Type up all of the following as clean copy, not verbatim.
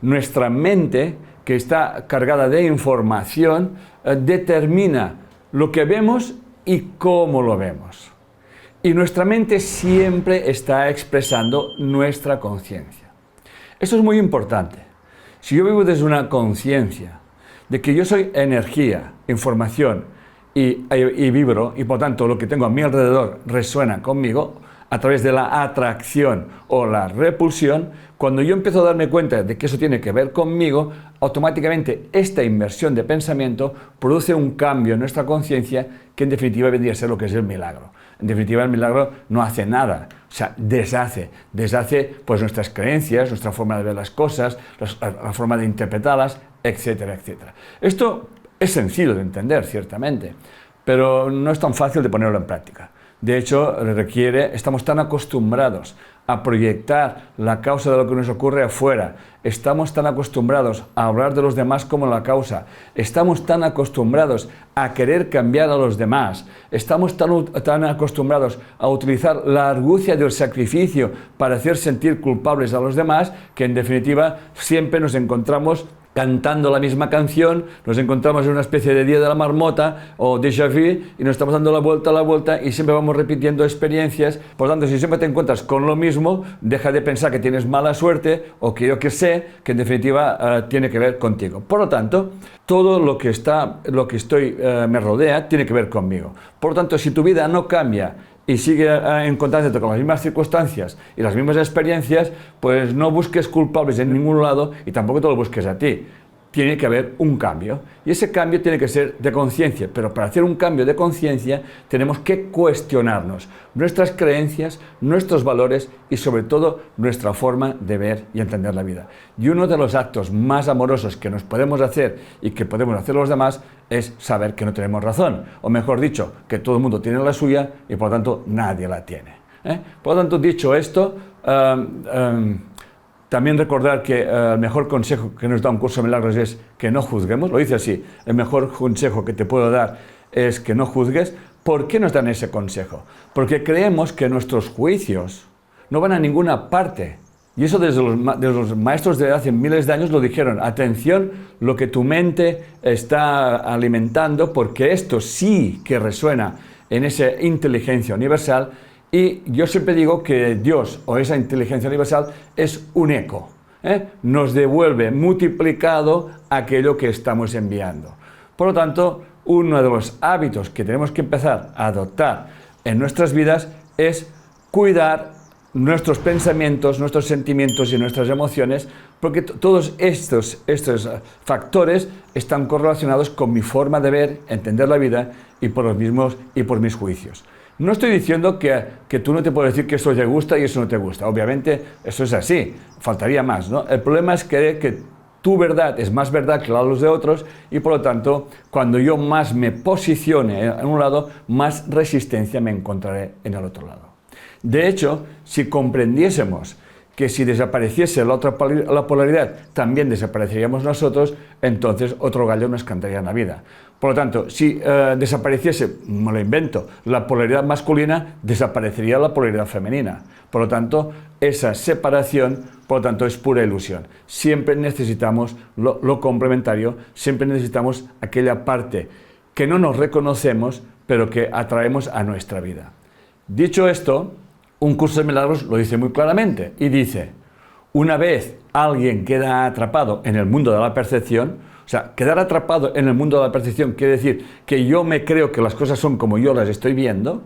nuestra mente, que está cargada de información, determina lo que vemos y cómo lo vemos. Y nuestra mente siempre está expresando nuestra conciencia. Eso es muy importante. Si yo vivo desde una conciencia de que yo soy energía, información y vibro, y por tanto lo que tengo a mi alrededor resuena conmigo, a través de la atracción o la repulsión, cuando yo empiezo a darme cuenta de que eso tiene que ver conmigo, automáticamente esta inversión de pensamiento produce un cambio en nuestra conciencia que en definitiva vendría a ser lo que es el milagro. En definitiva, el milagro no hace nada, o sea, deshace pues nuestras creencias, nuestra forma de ver las cosas, la forma de interpretarlas, etcétera, etcétera. Esto es sencillo de entender, ciertamente, pero no es tan fácil de ponerlo en práctica. De hecho, estamos tan acostumbrados a proyectar la causa de lo que nos ocurre afuera, estamos tan acostumbrados a hablar de los demás como la causa, estamos tan acostumbrados a querer cambiar a los demás, estamos tan acostumbrados a utilizar la argucia del sacrificio para hacer sentir culpables a los demás, que en definitiva siempre nos encontramos cantando la misma canción, nos encontramos en una especie de día de la marmota o déjà vu y nos estamos dando la vuelta y siempre vamos repitiendo experiencias. Por lo tanto, si siempre te encuentras con lo mismo, deja de pensar que tienes mala suerte o que yo que sé, que en definitiva tiene que ver contigo. Por lo tanto, todo lo que me rodea tiene que ver conmigo. Por lo tanto, si tu vida no cambia y sigue encontrándote con las mismas circunstancias y las mismas experiencias, pues no busques culpables en ningún lado y tampoco te lo busques a ti. Tiene que haber un cambio y ese cambio tiene que ser de conciencia, pero para hacer un cambio de conciencia tenemos que cuestionarnos nuestras creencias, nuestros valores y sobre todo nuestra forma de ver y entender la vida. Y uno de los actos más amorosos que nos podemos hacer y que podemos hacer los demás es saber que no tenemos razón, o mejor dicho, que todo el mundo tiene la suya y por lo tanto nadie la tiene. Por lo tanto, dicho esto, también recordar que el mejor consejo que nos da un curso de milagros es que no juzguemos, lo dice así, el mejor consejo que te puedo dar es que no juzgues. ¿Por qué nos dan ese consejo? Porque creemos que nuestros juicios no van a ninguna parte. Y eso desde los maestros de hace miles de años lo dijeron, atención, lo que tu mente está alimentando, porque esto sí que resuena en esa inteligencia universal. Y yo siempre digo que Dios o esa inteligencia universal es un eco, nos devuelve multiplicado aquello que estamos enviando. Por lo tanto, uno de los hábitos que tenemos que empezar a adoptar en nuestras vidas es cuidar nuestros pensamientos, nuestros sentimientos y nuestras emociones, porque todos estos factores están correlacionados con mi forma de ver, entender la vida y por mis juicios. No estoy diciendo que tú no te puedes decir que eso te gusta y eso no te gusta. Obviamente, eso es así. Faltaría más, ¿no? El problema es que tu verdad es más verdad que la de los de otros y, por lo tanto, cuando yo más me posicione en un lado, más resistencia me encontraré en el otro lado. De hecho, si comprendiésemos que si desapareciese la polaridad, también desapareceríamos nosotros, entonces otro gallo nos cantaría en la vida. Por lo tanto, si desapareciese, me lo invento, la polaridad masculina, desaparecería la polaridad femenina. Por lo tanto, esa separación, por lo tanto, es pura ilusión. Siempre necesitamos lo complementario, siempre necesitamos aquella parte que no nos reconocemos, pero que atraemos a nuestra vida. Dicho esto, un curso de milagros lo dice muy claramente y dice, una vez alguien queda atrapado en el mundo de la percepción, o sea, quedar atrapado en el mundo de la percepción quiere decir que yo me creo que las cosas son como yo las estoy viendo, o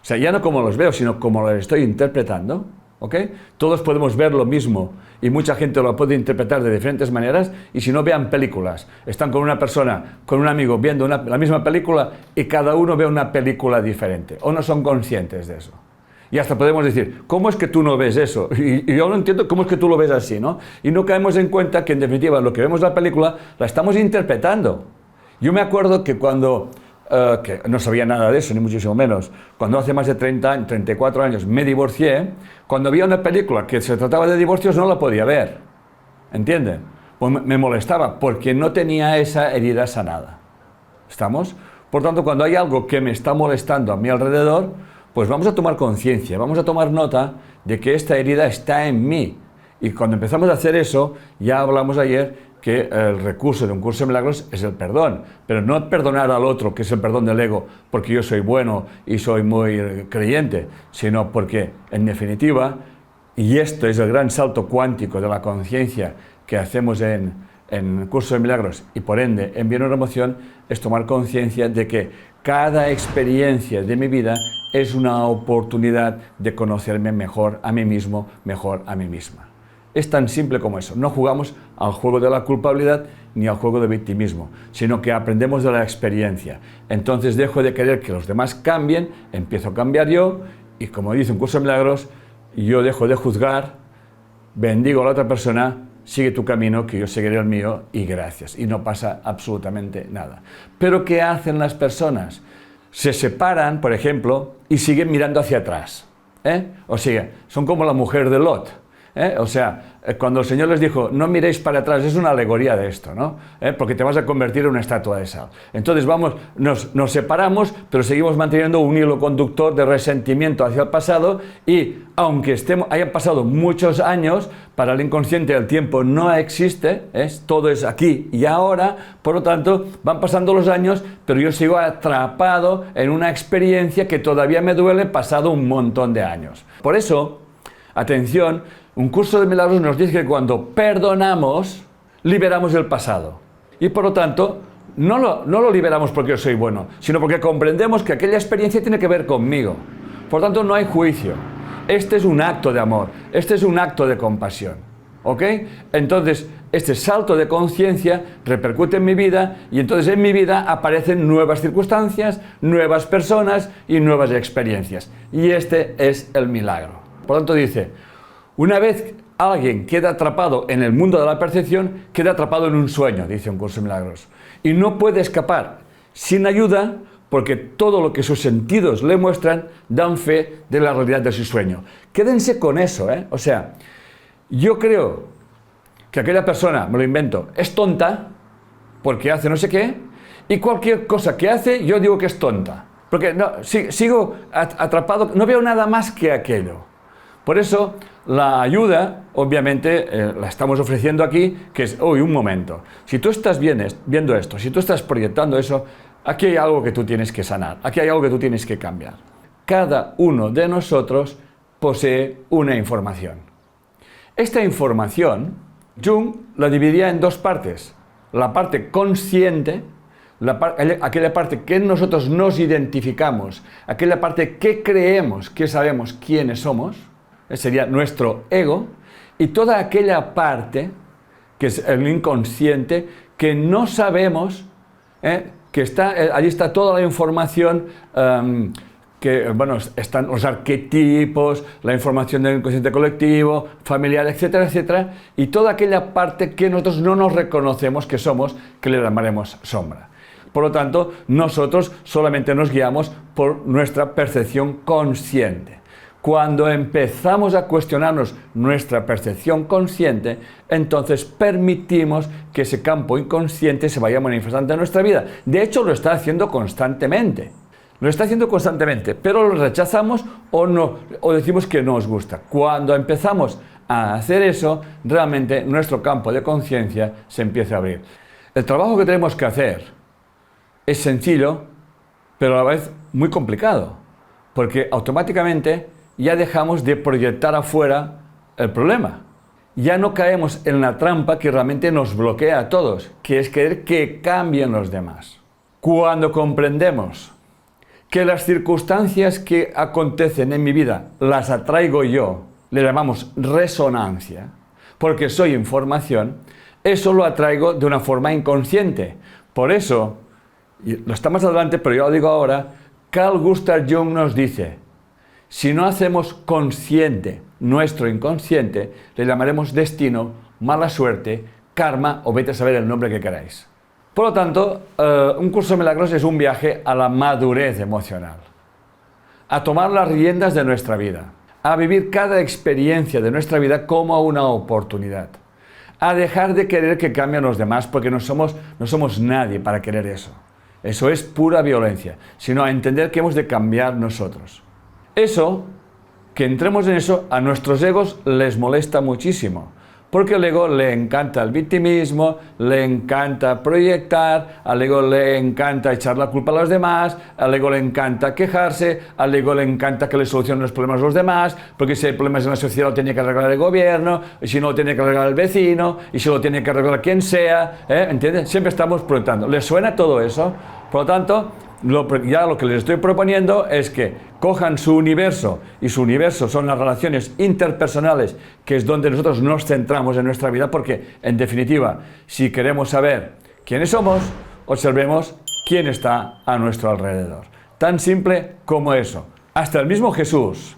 sea, ya no como los veo, sino como las estoy interpretando, ¿ok? Todos podemos ver lo mismo y mucha gente lo puede interpretar de diferentes maneras y si no, vean películas. Están con una persona, con un amigo, viendo la misma película y cada uno ve una película diferente o no son conscientes de eso. Y hasta podemos decir, ¿cómo es que tú no ves eso? Y yo no entiendo cómo es que tú lo ves así, ¿no? Y no caemos en cuenta que, en definitiva, lo que vemos en la película la estamos interpretando. Yo me acuerdo que cuando, que no sabía nada de eso, ni muchísimo menos, cuando hace más de 34 años me divorcié, cuando había una película que se trataba de divorcios no la podía ver, ¿entienden? Pues me molestaba porque no tenía esa herida sanada. ¿Estamos? Por tanto, cuando hay algo que me está molestando a mi alrededor, pues vamos a tomar conciencia, vamos a tomar nota de que esta herida está en mí Y cuando empezamos a hacer eso, ya hablamos ayer que el recurso de un curso de milagros es el perdón, pero no perdonar al otro, que es el perdón del ego, porque yo soy bueno y soy muy creyente, sino porque, en definitiva, y esto es el gran salto cuántico de la conciencia que hacemos en el curso de milagros y por ende en Bien una Emoción, es tomar conciencia de que cada experiencia de mi vida es una oportunidad de conocerme mejor a mí mismo, mejor a mí misma. Es tan simple como eso. No jugamos al juego de la culpabilidad ni al juego de victimismo, sino que aprendemos de la experiencia. Entonces dejo de querer que los demás cambien, empiezo a cambiar yo y, como dice un curso de milagros, yo dejo de juzgar, bendigo a la otra persona, sigue tu camino, que yo seguiré el mío y gracias. Y no pasa absolutamente nada. Pero ¿qué hacen las personas? Se separan, por ejemplo, y siguen mirando hacia atrás. O sea, son como la mujer de Lot. O sea, cuando el Señor les dijo, no miréis para atrás, es una alegoría de esto, ¿no? Porque te vas a convertir en una estatua de sal. Entonces nos separamos, pero seguimos manteniendo un hilo conductor de resentimiento hacia el pasado y, aunque hayan pasado muchos años, para el inconsciente el tiempo no existe, todo es aquí y ahora, por lo tanto, van pasando los años, pero yo sigo atrapado en una experiencia que todavía me duele pasado un montón de años. Por eso, atención, un curso de milagros nos dice que cuando perdonamos, liberamos el pasado. Y por lo tanto, no lo liberamos porque yo soy bueno, sino porque comprendemos que aquella experiencia tiene que ver conmigo. Por lo tanto, no hay juicio. Este es un acto de amor, este es un acto de compasión. ¿Ok? Entonces, este salto de conciencia repercute en mi vida y entonces en mi vida aparecen nuevas circunstancias, nuevas personas y nuevas experiencias. Y este es el milagro. Por lo tanto, dice, una vez alguien queda atrapado en el mundo de la percepción, queda atrapado en un sueño, dice un curso de milagros. Y no puede escapar sin ayuda porque todo lo que sus sentidos le muestran dan fe de la realidad de su sueño. Quédense con eso, O sea, yo creo que aquella persona, me lo invento, es tonta porque hace no sé qué, y cualquier cosa que hace yo digo que es tonta. Porque no, sigo atrapado, no veo nada más que aquello. Por eso, la ayuda, obviamente, la estamos ofreciendo aquí, que es, un momento, si tú estás viendo esto, si tú estás proyectando eso, aquí hay algo que tú tienes que sanar, aquí hay algo que tú tienes que cambiar. Cada uno de nosotros posee una información. Esta información, Jung la dividía en dos partes, la parte consciente, aquella parte que nosotros nos identificamos, aquella parte que creemos que sabemos quiénes somos, sería nuestro ego, y toda aquella parte, que es el inconsciente, que no sabemos, que allí está toda la información, están los arquetipos, la información del inconsciente colectivo, familiar, etcétera, etcétera, y toda aquella parte que nosotros no nos reconocemos que somos, que le llamaremos sombra. Por lo tanto, nosotros solamente nos guiamos por nuestra percepción consciente. Cuando empezamos a cuestionarnos nuestra percepción consciente, entonces permitimos que ese campo inconsciente se vaya manifestando en nuestra vida. De hecho, lo está haciendo constantemente. Lo está haciendo constantemente, pero lo rechazamos o decimos que no nos gusta. Cuando empezamos a hacer eso, realmente nuestro campo de conciencia se empieza a abrir. El trabajo que tenemos que hacer es sencillo, pero a la vez muy complicado, porque automáticamente ya dejamos de proyectar afuera el problema. Ya no caemos en la trampa que realmente nos bloquea a todos, que es querer que cambien los demás. Cuando comprendemos que las circunstancias que acontecen en mi vida las atraigo yo, le llamamos resonancia, porque soy información, eso lo atraigo de una forma inconsciente. Por eso, y lo está más adelante, pero yo lo digo ahora, Carl Gustav Jung nos dice, si no hacemos consciente nuestro inconsciente, le llamaremos destino, mala suerte, karma o vete a saber el nombre que queráis. Por lo tanto, un curso de milagros es un viaje a la madurez emocional, a tomar las riendas de nuestra vida, a vivir cada experiencia de nuestra vida como una oportunidad, a dejar de querer que cambien los demás porque no somos nadie para querer eso. Eso es pura violencia, sino a entender que hemos de cambiar nosotros. Eso que entremos en eso, a nuestros egos les molesta muchísimo. Porque al ego le encanta el victimismo, le encanta proyectar, al ego le encanta echar la culpa a los demás, al ego le encanta quejarse, al ego le encanta que le solucionen los problemas a los demás, porque si hay problemas en la sociedad lo tiene que arreglar el gobierno, y si no lo tiene que arreglar el vecino, y si lo tiene que arreglar quien sea, ¿entiendes? Siempre estamos proyectando. ¿Les suena todo eso? Por lo tanto, ya lo que les estoy proponiendo es que cojan su universo, y su universo son las relaciones interpersonales, que es donde nosotros nos centramos en nuestra vida, porque, en definitiva, si queremos saber quiénes somos, observemos quién está a nuestro alrededor. Tan simple como eso. Hasta el mismo Jesús,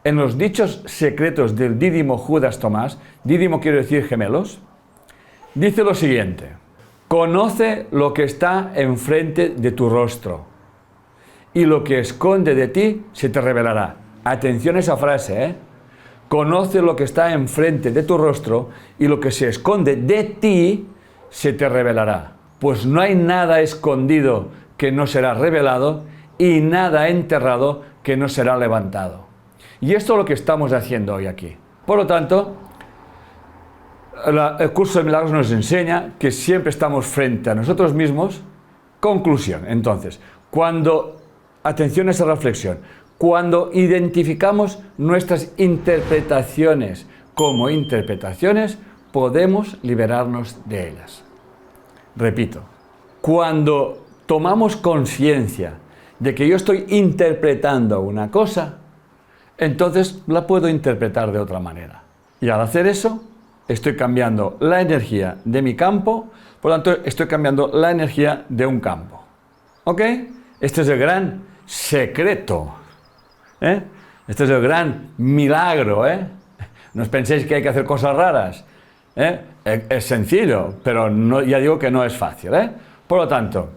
en los dichos secretos del dídimo Judas Tomás, dídimo quiere decir gemelos, dice lo siguiente: conoce lo que está enfrente de tu rostro, y lo que esconde de ti se te revelará. Atención a esa frase, ¿eh? Conoce lo que está enfrente de tu rostro, y lo que se esconde de ti se te revelará. Pues no hay nada escondido que no será revelado, y nada enterrado que no será levantado. Y esto es lo que estamos haciendo hoy aquí. Por lo tanto, el curso de milagros nos enseña que siempre estamos frente a nosotros mismos. Conclusión, entonces, atención a esa reflexión, cuando identificamos nuestras interpretaciones como interpretaciones, podemos liberarnos de ellas. Repito, cuando tomamos conciencia de que yo estoy interpretando una cosa, entonces la puedo interpretar de otra manera. Y al hacer eso, estoy cambiando la energía de mi campo, por lo tanto, estoy cambiando la energía de un campo. ¿Ok? Este es el gran secreto. Este es el gran milagro. No os penséis que hay que hacer cosas raras. Es sencillo, pero ya digo que no es fácil. Por lo tanto,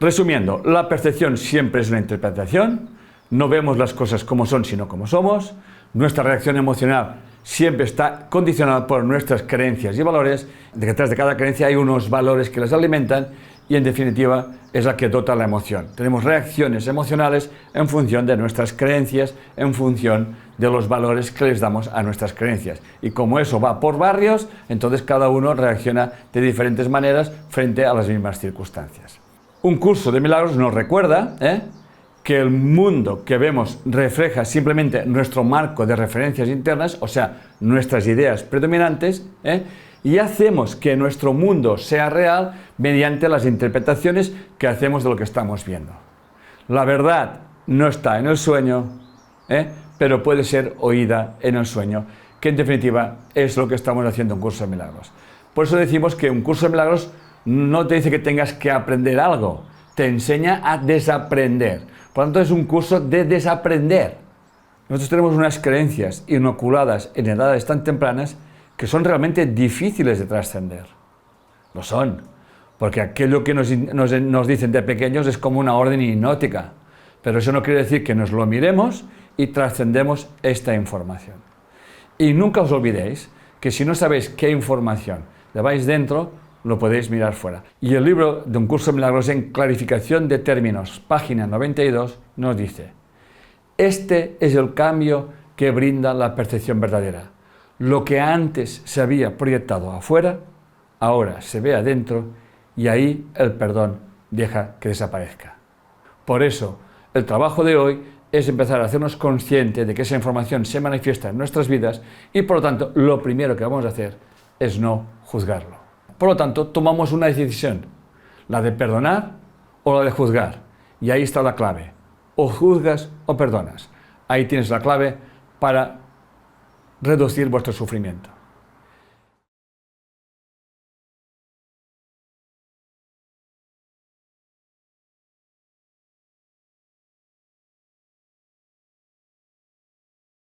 resumiendo, la percepción siempre es una interpretación. No vemos las cosas como son, sino como somos. Nuestra reacción emocional siempre está condicionada por nuestras creencias y valores. Detrás de cada creencia hay unos valores que las alimentan y, en definitiva, es la que dota la emoción. Tenemos reacciones emocionales en función de nuestras creencias, en función de los valores que les damos a nuestras creencias. Y como eso va por barrios, entonces cada uno reacciona de diferentes maneras frente a las mismas circunstancias. Un curso de milagros nos recuerda que el mundo que vemos refleja simplemente nuestro marco de referencias internas, o sea, nuestras ideas predominantes, y hacemos que nuestro mundo sea real mediante las interpretaciones que hacemos de lo que estamos viendo. La verdad no está en el sueño, pero puede ser oída en el sueño, que en definitiva es lo que estamos haciendo en Curso de Milagros. Por eso decimos que un curso de milagros no te dice que tengas que aprender algo, te enseña a desaprender. Por lo tanto, es un curso de desaprender. Nosotros tenemos unas creencias inoculadas en edades tan tempranas que son realmente difíciles de trascender. Lo son, porque aquello que nos dicen de pequeños es como una orden hipnótica. Pero eso no quiere decir que nos lo miremos y trascendemos esta información. Y nunca os olvidéis que si no sabéis qué información lleváis dentro, lo podéis mirar fuera. Y el libro de Un Curso de Milagros en Clarificación de Términos, página 92, nos dice: este es el cambio que brinda la percepción verdadera. Lo que antes se había proyectado afuera, ahora se ve adentro, y ahí el perdón deja que desaparezca. Por eso, el trabajo de hoy es empezar a hacernos conscientes de que esa información se manifiesta en nuestras vidas y, por lo tanto, lo primero que vamos a hacer es no juzgarlo. Por lo tanto, tomamos una decisión, la de perdonar o la de juzgar. Y ahí está la clave. O juzgas o perdonas. Ahí tienes la clave para reducir vuestro sufrimiento.